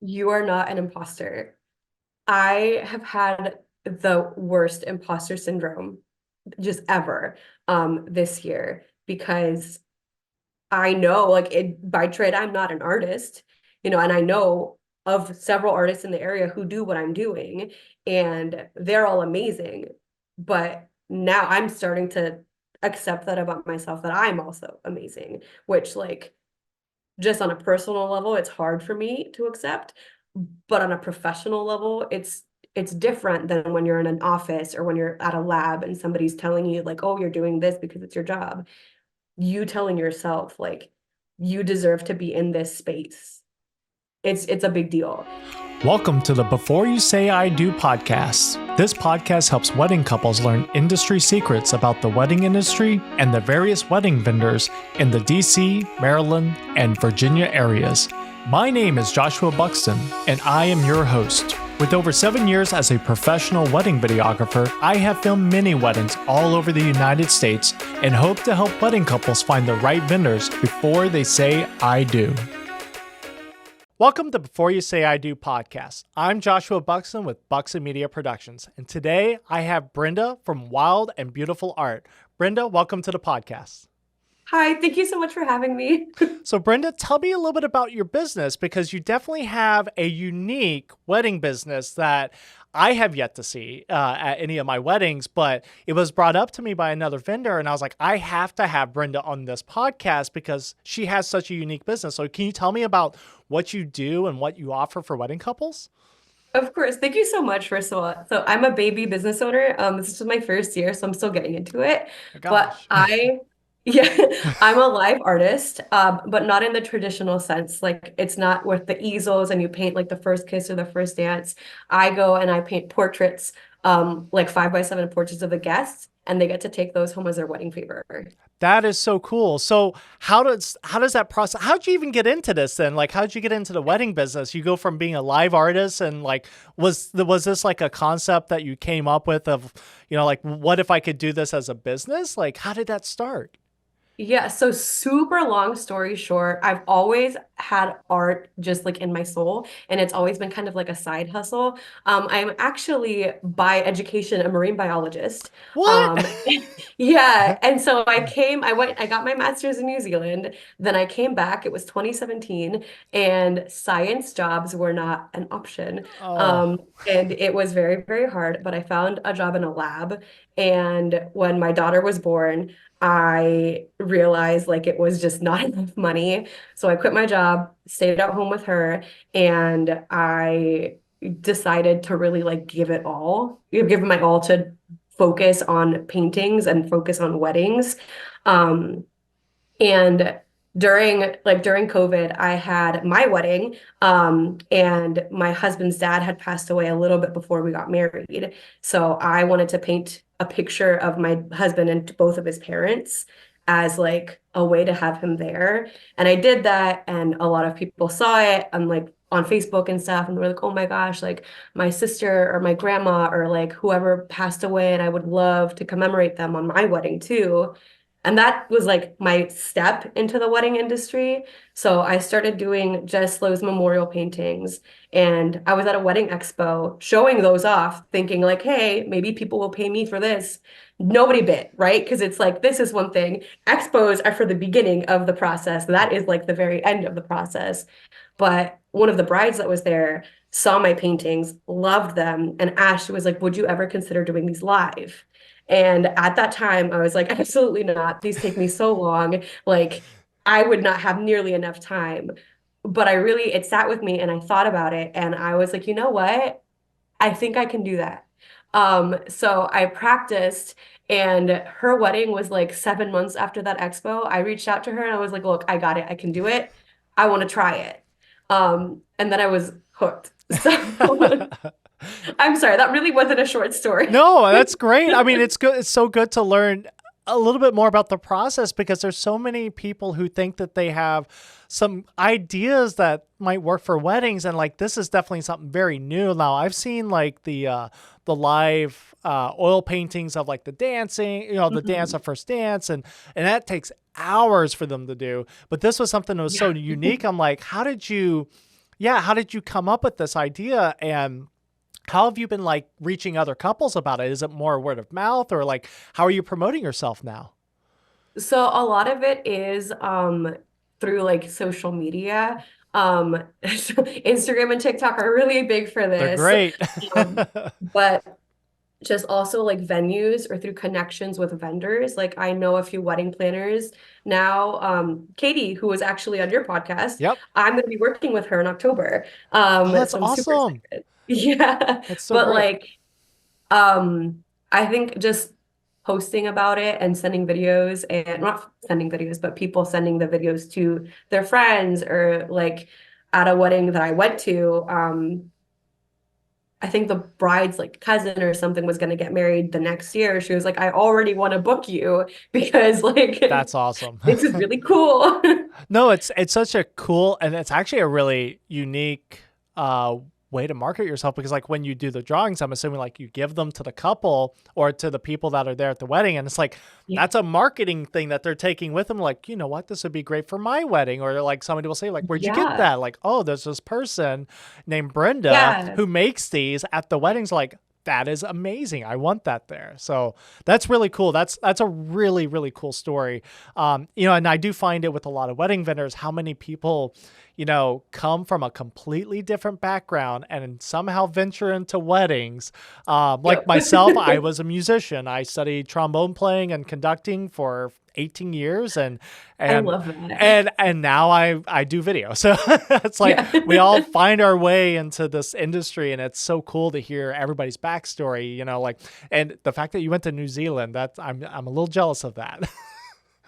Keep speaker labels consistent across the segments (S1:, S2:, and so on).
S1: You are not an imposter. I have had the worst imposter syndrome just ever this year because I know like by trade I'm not an artist, and I know of several artists in the area who do what I'm doing and they're all amazing. But now I'm starting to accept that about myself that I'm also amazing, which like just on a personal level, it's hard for me to accept, but on a professional level, it's different than when you're in an office or when you're at a lab and somebody's telling you like, oh, you're doing this because it's your job. You telling yourself like you deserve to be in this space. It's a big deal.
S2: Welcome to the Before You Say I Do podcast. This podcast helps wedding couples learn industry secrets about the wedding industry and the various wedding vendors in the DC, Maryland, and Virginia areas. My name is Joshua Buxton, and I am your host. With over 7 years as a professional wedding videographer, I have filmed many weddings all over the United States and hope to help wedding couples find the right vendors before they say I do. Welcome to Before You Say I Do podcast. I'm Joshua Buxton with Buxton Media Productions, and today I have Brenda from Wild and Beautiful Art. Brenda, welcome to the podcast.
S1: Hi, thank you so much for having me.
S2: So Brenda, tell me a little bit about your business because you definitely have a unique wedding business that I have yet to see at any of my weddings, but it was brought up to me by another vendor and I was like, I have to have Brenda on this podcast because she has such a unique business. So can you tell me about what you do and what you offer for wedding couples?
S1: Of course. Thank you so much, first of all. So I'm a baby business owner. This is my first year, so I'm still getting into it.
S2: Oh,
S1: But
S2: gosh.
S1: yeah, I'm a live artist, but not in the traditional sense. Like it's not with the easels and you paint like the first kiss or the first dance. I go and I paint portraits, like 5x7 portraits of the guests, and they get to take those home as their wedding favor.
S2: That is so cool. So how does that process? How'd you even get into this then? Like how'd you get into the wedding business? You go from being a live artist and like was this like a concept that you came up with of, like what if I could do this as a business? Like how did that start?
S1: Yeah, so super long story short, I've always had art just like in my soul, and it's always been kind of like a side hustle. I'm actually by education a marine biologist.
S2: What?
S1: Um, yeah, and so I got my master's in New Zealand, then I came back, it was 2017, and science jobs were not an option.
S2: Oh,
S1: Um, and it was very, very hard, but I found a job in a lab, and when my daughter was born, I realized like it was just not enough money. So I quit my job, stayed at home with her, and I decided to really like give my all to focus on paintings and focus on weddings. Um, and during COVID, I had my wedding, and my husband's dad had passed away a little bit before we got married. So I wanted to paint a picture of my husband and both of his parents as like a way to have him there. And I did that, and a lot of people saw it. I'm like on Facebook and stuff, and they were like, "Oh my gosh, like my sister or my grandma or like whoever passed away, and I would love to commemorate them on my wedding too." And that was like my step into the wedding industry. So I started doing just those memorial paintings. And I was at a wedding expo showing those off, thinking like, hey, maybe people will pay me for this. Nobody bit, right? Because it's like, this is one thing. Expos are for the beginning of the process. That is like the very end of the process. But one of the brides that was there saw my paintings, loved them, and asked, she was like, would you ever consider doing these live? And at that time, I was like, absolutely not. These take me so long. Like, I would not have nearly enough time. But it sat with me and I thought about it. And I was like, you know what? I think I can do that. So I practiced, and her wedding was like 7 months after that expo. I reached out to her and I was like, look, I got it. I can do it. I want to try it. And then I was hooked. So I'm sorry, that really wasn't a short story.
S2: no, that's great. I mean, it's good. It's so good to learn a little bit more about the process because there's so many people who think that they have some ideas that might work for weddings, and like this is definitely something very new. Now, I've seen like the live oil paintings of like the dancing, the dance
S1: Mhm.
S2: of first dance, and that takes hours for them to do. But this was something that was so
S1: Yeah.
S2: unique. I'm like, how did you Yeah, how did you come up with this idea, and how have you been like reaching other couples about it? Is it more word of mouth, or like how are you promoting yourself now?
S1: So a lot of it is through like social media. So Instagram and TikTok are really big for
S2: They're
S1: this.
S2: great.
S1: But just also like venues or through connections with vendors. Like I know a few wedding planners now. Katie, who was actually on your podcast,
S2: Yep.
S1: I'm going to be working with her in October.
S2: Oh, that's
S1: So I'm super
S2: awesome.
S1: excited. Yeah.
S2: That's so
S1: But
S2: great.
S1: like, I think just posting about it and sending videos and not sending videos, but people sending the videos to their friends or like at a wedding that I went to, I think the bride's like cousin or something was going to get married the next year. She was like, I already want to book you because like
S2: That's awesome.
S1: this is really cool.
S2: No, it's such a cool, and it's actually a really unique way to market yourself, because like when you do the drawings, I'm assuming like you give them to the couple or to the people that are there at the wedding, and it's like
S1: Yeah.
S2: that's a marketing thing that they're taking with them. Like, you know what, this would be great for my wedding. Or like somebody will say like, where'd you get
S1: Yeah.
S2: that? Like, oh, there's this person named Brenda
S1: Yeah.
S2: who makes these at the weddings. Like, that is amazing. I want that there. So that's really cool. That's a really, really cool story. And I do find it with a lot of wedding vendors, how many people, come from a completely different background and somehow venture into weddings. Like
S1: Yep.
S2: myself, I was a musician. I studied trombone playing and conducting for 18 years, and
S1: I
S2: and
S1: love that.
S2: and now I do video. So it's like
S1: Yeah.
S2: we all find our way into this industry, and it's so cool to hear everybody's backstory, like, and the fact that you went to New Zealand, that I'm a little jealous of that.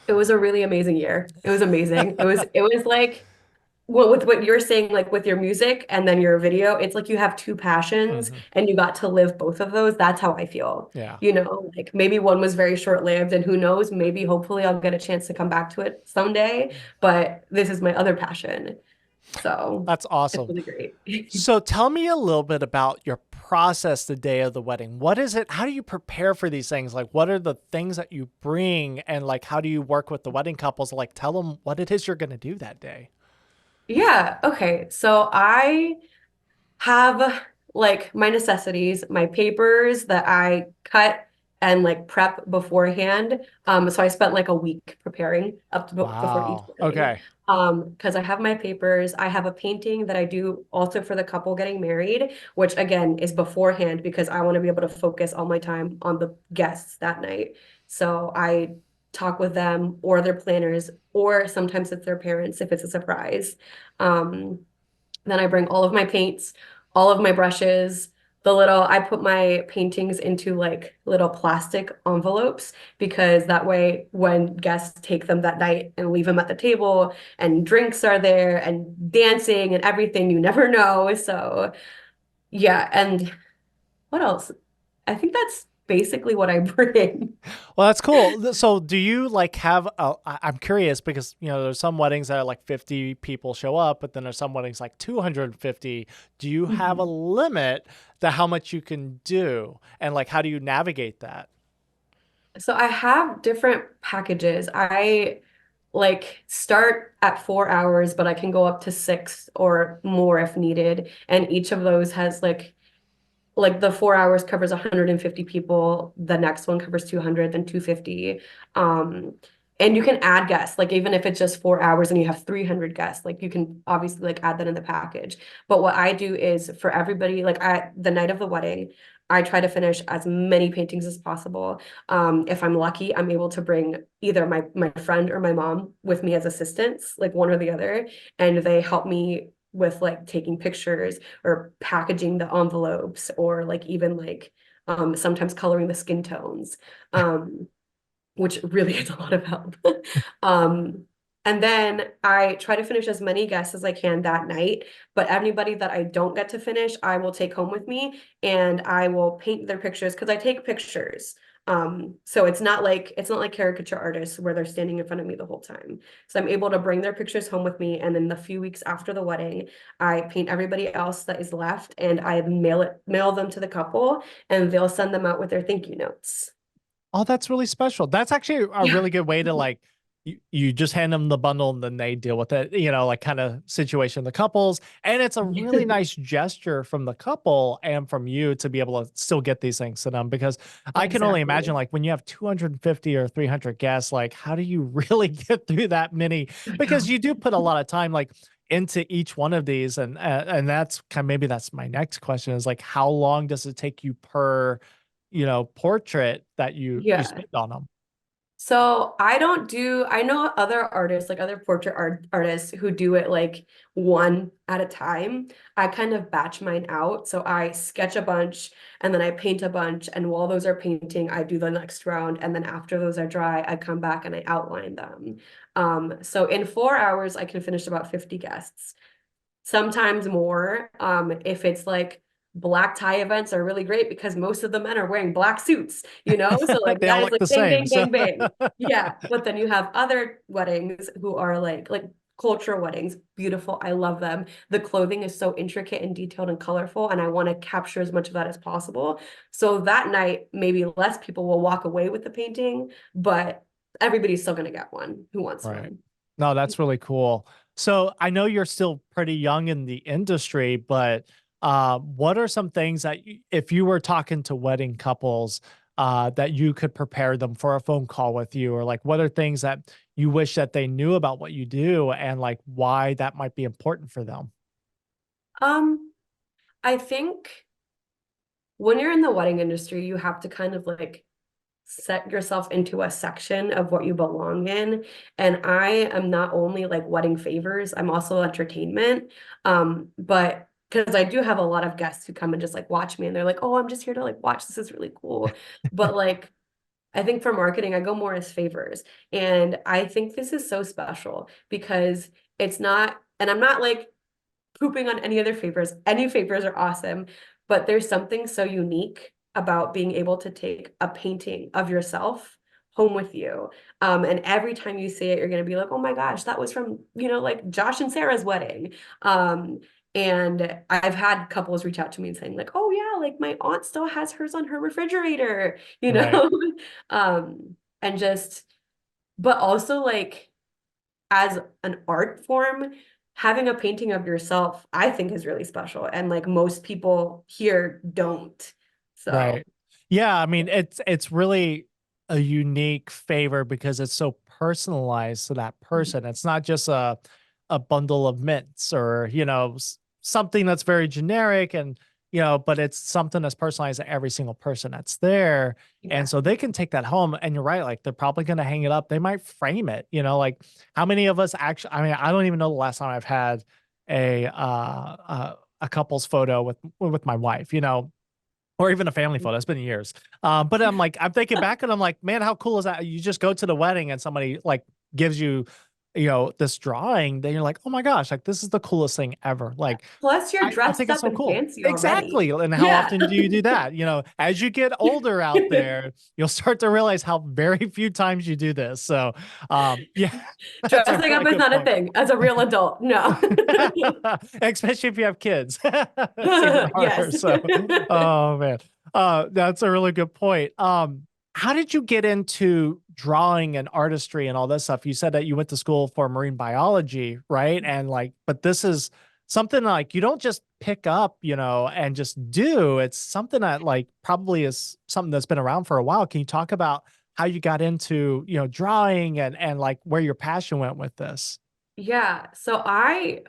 S1: It was a really amazing year. It was amazing. It was like well, with what you're saying, like with your music and then your video, it's like you have two passions
S2: Hmm.
S1: and you got to live both of those. That's how I feel.
S2: Yeah.
S1: Like maybe one was very short-lived and who knows, maybe hopefully I'll get a chance to come back to it someday. But this is my other passion. So
S2: That's
S1: it's
S2: awesome.
S1: really great.
S2: So tell me a little bit about your process the day of the wedding. What is it? How do you prepare for these things? Like, what are the things that you bring? And like, how do you work with the wedding couples? Like, tell them what it is you're going to do that day.
S1: Yeah, okay. So I have like my necessities, my papers that I cut and like prep beforehand. So I spent like a week preparing up to before each
S2: Wow.
S1: wedding.
S2: Okay.
S1: Because I have my papers, I have a painting that I do also for the couple getting married, which again is beforehand because I want to be able to focus all my time on the guests that night. So I talk with them or their planners, or sometimes it's their parents if it's a surprise. Um, then I bring all of my paints, all of my brushes, I put my paintings into like little plastic envelopes because that way when guests take them that night and leave them at the table and drinks are there and dancing and everything, you never know. So yeah. And what else? I think that's basically what I bring.
S2: Well, that's cool. So do you like have I'm curious because, there's some weddings that are like 50 people show up, but then there's some weddings like 250. Do you have a
S1: Mhm.
S2: limit to how much you can do? And like, how do you navigate that?
S1: So I have different packages. I like start at 4 hours, but I can go up to six or more if needed. And each of those has like the 4 hours covers 150 people, the next one covers 200, then 250. Um, and you can add guests, like even if it's just 4 hours and you have 300 guests, like you can obviously like add that in the package. But what I do is for everybody, like the night of the wedding, I try to finish as many paintings as possible. If I'm lucky, I'm able to bring either my friend or my mom with me as assistants, like one or the other, and they help me with like taking pictures or packaging the envelopes or like even like sometimes coloring the skin tones, which really is a lot of help. um, and then I try to finish as many guests as I can that night, but anybody that I don't get to finish, I will take home with me and I will paint their pictures because I take pictures. So it's not like caricature artists where they're standing in front of me the whole time. So I'm able to bring their pictures home with me, and then the few weeks after the wedding, I paint everybody else that is left, and I mail them to the couple, and they'll send them out with their thank you notes.
S2: Oh, that's really special. That's actually a
S1: Yeah.
S2: really good way to like you just hand them the bundle and then they deal with it, like kind of situation, the couples. And it's a really nice gesture from the couple and from you to be able to still get these things to them, because I can only imagine,
S1: Exactly.
S2: like, when you have 250 or 300 guests, like, how do you really get through that many?
S1: I
S2: Because
S1: know.
S2: you do put a lot of time, like, into each one of these. And that's kind of, maybe that's my next question, is like, how long does it take you per, portrait that you
S1: Yeah.
S2: spend on them?
S1: So I don't do, I know other artists, like other portrait artists who do it like one at a time. I kind of batch mine out. So I sketch a bunch and then I paint a bunch. And while those are painting, I do the next round. And then after those are dry, I come back and I outline them. So in 4 hours, I can finish about 50 guests, sometimes more. If it's like black tie events are really great because most of the men are wearing black suits, so like
S2: They all
S1: that is
S2: look
S1: like
S2: the
S1: bang,
S2: same.
S1: bang,
S2: So
S1: bang, bang. Yeah. But then you have other weddings who are like cultural weddings, beautiful. I love them. The clothing is so intricate and detailed and colorful, and I want to capture as much of that as possible. So that night, maybe less people will walk away with the painting, but everybody's still going to get one who wants
S2: right.
S1: one.
S2: No, that's really cool. So I know you're still pretty young in the industry, but what are some things that if you were talking to wedding couples, that you could prepare them for a phone call with you, or like what are things that you wish that they knew about what you do and like why that might be important for them?
S1: Um, I think when you're in the wedding industry, you have to kind of like set yourself into a section of what you belong in. And I am not only like wedding favors, I'm also entertainment. But because I do have a lot of guests who come and just like watch me and they're like, oh, I'm just here to like watch. This is really cool. But like, I think for marketing, I go more as favors. And I think this is so special because it's not, and I'm not like pooping on any other favors. Any favors are awesome, but there's something so unique about being able to take a painting of yourself home with you. And every time you see it, you're going to be like, oh my gosh, that was from, like Josh and Sarah's wedding. And I've had couples reach out to me and saying like, oh yeah, like my aunt still has hers on her refrigerator,
S2: Right.
S1: and just, but also like as an art form, having a painting of yourself, I think is really special. And like most people here don't. So
S2: Right. Yeah, I mean, it's really a unique favor because it's so personalized to that person. It's not just a bundle of mints or, something that's very generic, and but it's something that's personalized to every single person that's there. And
S1: yeah.
S2: so they can take that home, and you're right, like they're probably going to hang it up. They might frame it, like how many of us actually, I mean, I don't even know the last time I've had a couple's photo with my wife, or even a family photo. It's been years. But I'm thinking back and I'm like, man, how cool is that? You just go to the wedding and somebody like gives you, this drawing. Then you're like, oh my gosh, like this is the coolest thing ever. Like,
S1: Plus you're
S2: I
S1: dressed
S2: think it's
S1: up
S2: so
S1: and
S2: cool.
S1: fancy already.
S2: Exactly. And how
S1: Yeah.
S2: often do you do that? As you get older out there, you'll start to realize how very few times you do this. So, yeah, that's a
S1: Dressing up
S2: really
S1: is
S2: good
S1: not a
S2: point.
S1: thing as a real adult. No.
S2: Especially if you have kids. It's even harder.
S1: Yes.
S2: So, oh man. That's a really good point. How did you get into drawing and artistry and all this stuff? You said that you went to school for marine biology, right? And like, but this is something like you don't just pick up, and just do. It's something that like probably is something that's been around for a while. Can you talk about how you got into, drawing and like where your passion went with this?
S1: Yeah. So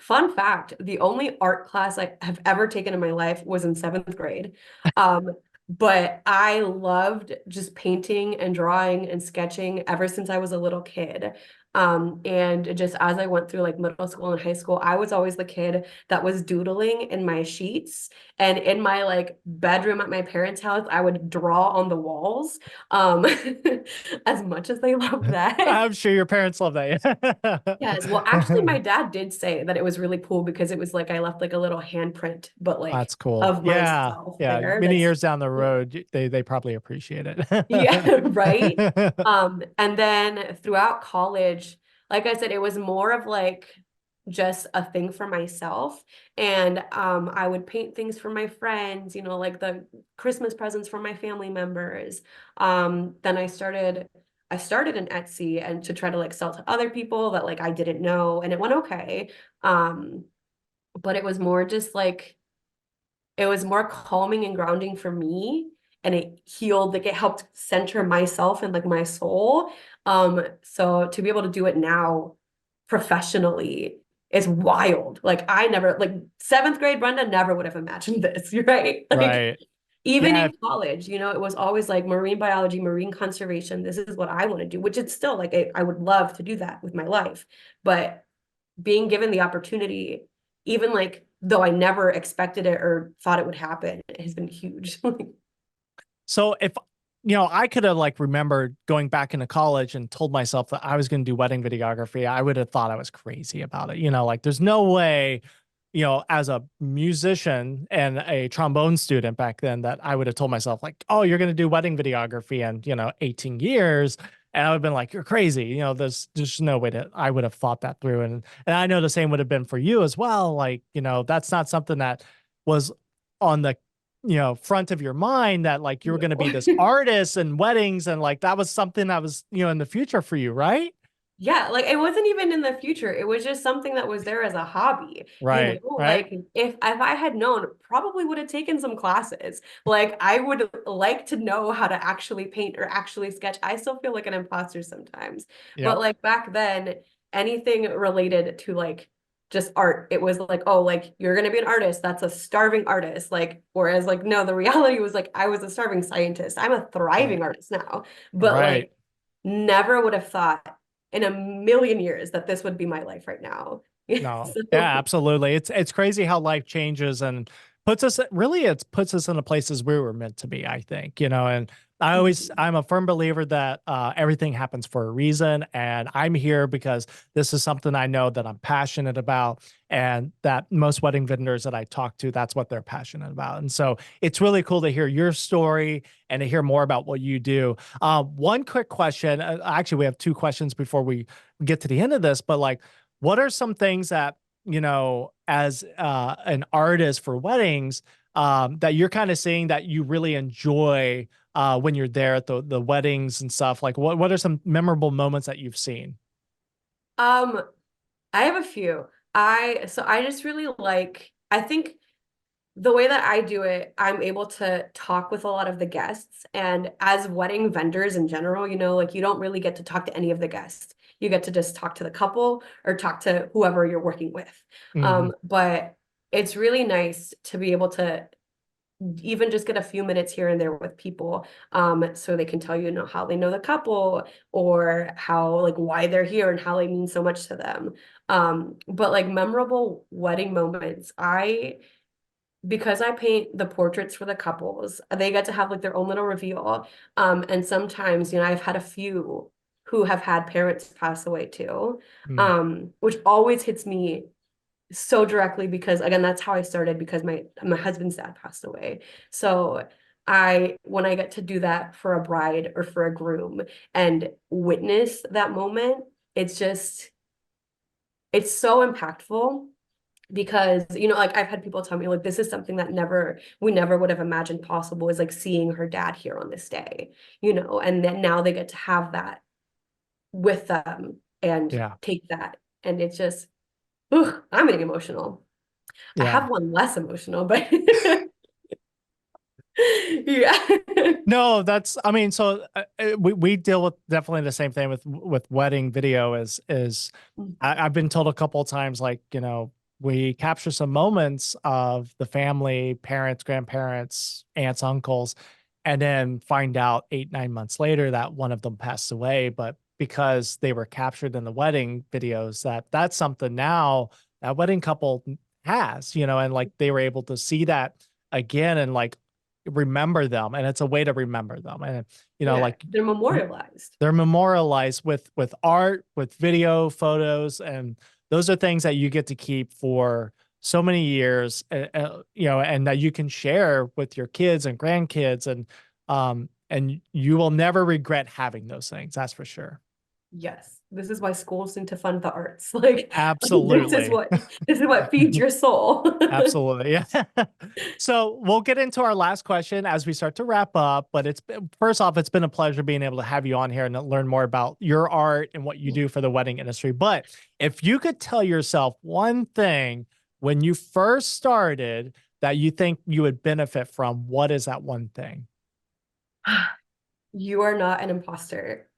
S1: fun fact, the only art class I have ever taken in my life was in seventh grade. Um, but I loved just painting and drawing and sketching ever since I was a little kid. And just as I went through like middle school and high school, I was always the kid that was doodling in my sheets and in my like bedroom at my parents' house, I would draw on the walls. Um, as much as they loved that.
S2: I'm sure your parents love that.
S1: Yes. Well, actually, my dad did say that it was really cool because it was like I left like a little handprint, but like
S2: That's cool.
S1: of
S2: Yeah.
S1: myself
S2: Yeah.
S1: there.
S2: Many
S1: That's
S2: years down the
S1: yeah.
S2: road, they probably appreciate
S1: Yeah,
S2: it.
S1: right. And then throughout college, like I said, it was more of like just a thing for myself. And I would paint things for my friends, like the Christmas presents for my family members. Then I started I started in Etsy and to try to like sell to other people that like I didn't know, and it went okay. Um, but it was more just like it was more calming and grounding for me, and it healed, like it helped center myself and like my soul. So to be able to do it now professionally is wild. Like I never, like seventh grade Brenda never would have imagined this, right? Like
S2: Right.
S1: even
S2: Yeah.
S1: in college, it was always like marine biology, marine conservation. This is what I want to do, which it's still like I would love to do that with my life. But being given the opportunity, even like though I never expected it or thought it would happen, it has been huge.
S2: So if I could have like remembered going back into college and told myself that I was going to do wedding videography, I would have thought I was crazy about it. Like there's no way, as a musician and a trombone student back then, that I would have told myself like, oh, you're going to do wedding videography in, 18 years. And I would have been like, you're crazy. There's just no way that I would have thought that through. And I know the same would have been for you as well. Like, that's not something that was on the front of your mind, that like you were going to be
S1: No.
S2: this artist and weddings, and like that was something that was in the future for you, right?
S1: Yeah, like it wasn't even in the future. It was just something that was there as a hobby,
S2: Right, right.
S1: like if I had known, probably would have taken some classes. Like I would like to know how to actually paint or actually sketch. I still feel like an imposter sometimes. But
S2: Yep.
S1: like back then, anything related to like just art, it was like, oh, like you're gonna be an artist. That's a starving artist. Like, whereas like no, the reality was like I was a starving scientist. I'm a
S2: Right.
S1: thriving artist now. But
S2: Right.
S1: like never would have thought in a million years that this would be my life right now.
S2: No.
S1: So,
S2: Yeah, absolutely. It's crazy how life changes and it puts us in the places we were meant to be, I think, and I'm a firm believer that everything happens for a reason, and I'm here because this is something I know that I'm passionate about, and that most wedding vendors that I talk to, that's what they're passionate about. And so it's really cool to hear your story and to hear more about what you do. One quick question, actually, we have two questions before we get to the end of this, but like, what are some things that, as an artist for weddings, that you're kind of seeing that you really enjoy when you're there at the weddings and stuff? Like, what are some memorable moments that you've seen?
S1: um, I have a few. I just really like, I think the way that I do it, I'm able to talk with a lot of the guests. And as wedding vendors in general, like you don't really get to talk to any of the guests. You get to just talk to the couple or talk to whoever you're working with.
S2: Hmm.
S1: But it's really nice to be able to even just get a few minutes here and there with people, so they can tell how they know the couple or how like why they're here and how they mean so much to them. But like memorable wedding moments, because I paint the portraits for the couples, they get to have like their own little reveal. And sometimes, I've had a few who have had parents pass away too,
S2: Mm.
S1: which always hits me so directly because again, that's how I started because my husband's dad passed away. So when I get to do that for a bride or for a groom and witness that moment, it's so impactful because like I've had people tell me like this is something that we never would have imagined possible, is like seeing her dad here on this day, and then now they get to have that with them and
S2: Yeah.
S1: take that, and it's just, ugh, I'm getting emotional. I
S2: Yeah.
S1: have one less emotional, but yeah.
S2: No, I mean, so we deal with definitely the same thing with wedding video. I've been told a couple of times, like, we capture some moments of the family, parents, grandparents, aunts, uncles, and then find out 8, 9 months later that one of them passed away. But because they were captured in the wedding videos, that's something now that wedding couple has, and like they were able to see that again and like remember them, and it's a way to remember them. And
S1: Yeah,
S2: like
S1: they're memorialized.
S2: they're memorialized with art, with video, photos, and those are things that you get to keep for so many years, and that you can share with your kids and grandkids, and you will never regret having those things, that's for sure.
S1: Yes, this is why schools need to fund the arts. Like this is
S2: Absolutely.
S1: what this is what feeds your soul.
S2: Absolutely. Yeah. So we'll get into our last question as we start to wrap up. But first off, it's been a pleasure being able to have you on here and learn more about your art and what you do for the wedding industry. But if you could tell yourself one thing when you first started that you think you would benefit from, what is that one thing?
S1: You are not an imposter.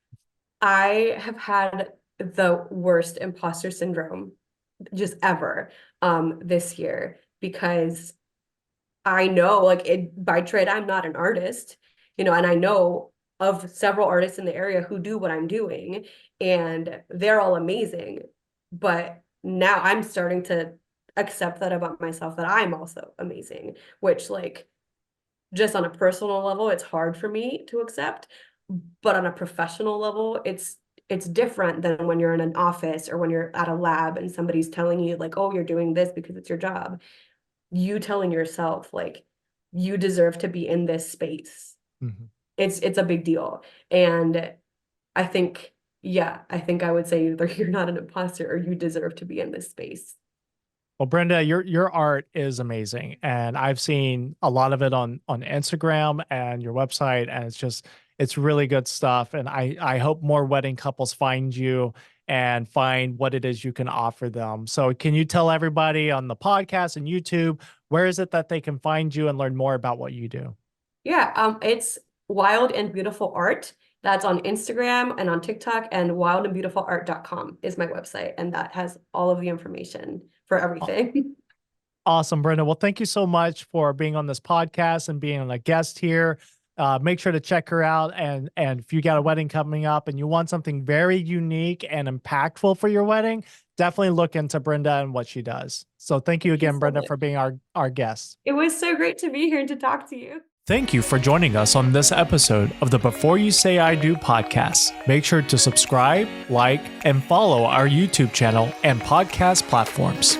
S1: I have had the worst imposter syndrome just ever this year because I know like it by trade I'm not an artist, and I know of several artists in the area who do what I'm doing and they're all amazing. But now I'm starting to accept that about myself that I'm also amazing, which like just on a personal level it's hard for me to accept, but on a professional level it's different than when you're in an office or when you're at a lab and somebody's telling you like, oh, you're doing this because it's your job. You telling yourself like you deserve to be in this space.
S2: Mhm.
S1: It's a big deal. And I think, yeah, I think I would say either you're not an imposter or you deserve to be in this space.
S2: Well, Brenda, your art is amazing, and I've seen a lot of it on Instagram and your website, and it's really good stuff. And I hope more wedding couples find you and find what it is you can offer them. So, can you tell everybody on the podcast and YouTube where is it that they can find you and learn more about what you do?
S1: Yeah, it's Wild and Beautiful Art. That's on Instagram and on TikTok, and wildandbeautifulart.com is my website, and that has all of the information for everything.
S2: Awesome, Brenda. Well, thank you so much for being on this podcast and being a guest here. Make sure to check her out. And if you got a wedding coming up and you want something very unique and impactful for your wedding, definitely look into Brenda and what she does. So thank you
S1: Thank you
S2: again,
S1: so
S2: Brenda,
S1: much.
S2: for being our guest.
S1: It was so great to be here and to talk to you.
S2: Thank you for joining us on this episode of the Before You Say I Do podcast. Make sure to subscribe, like, and follow our YouTube channel and podcast platforms.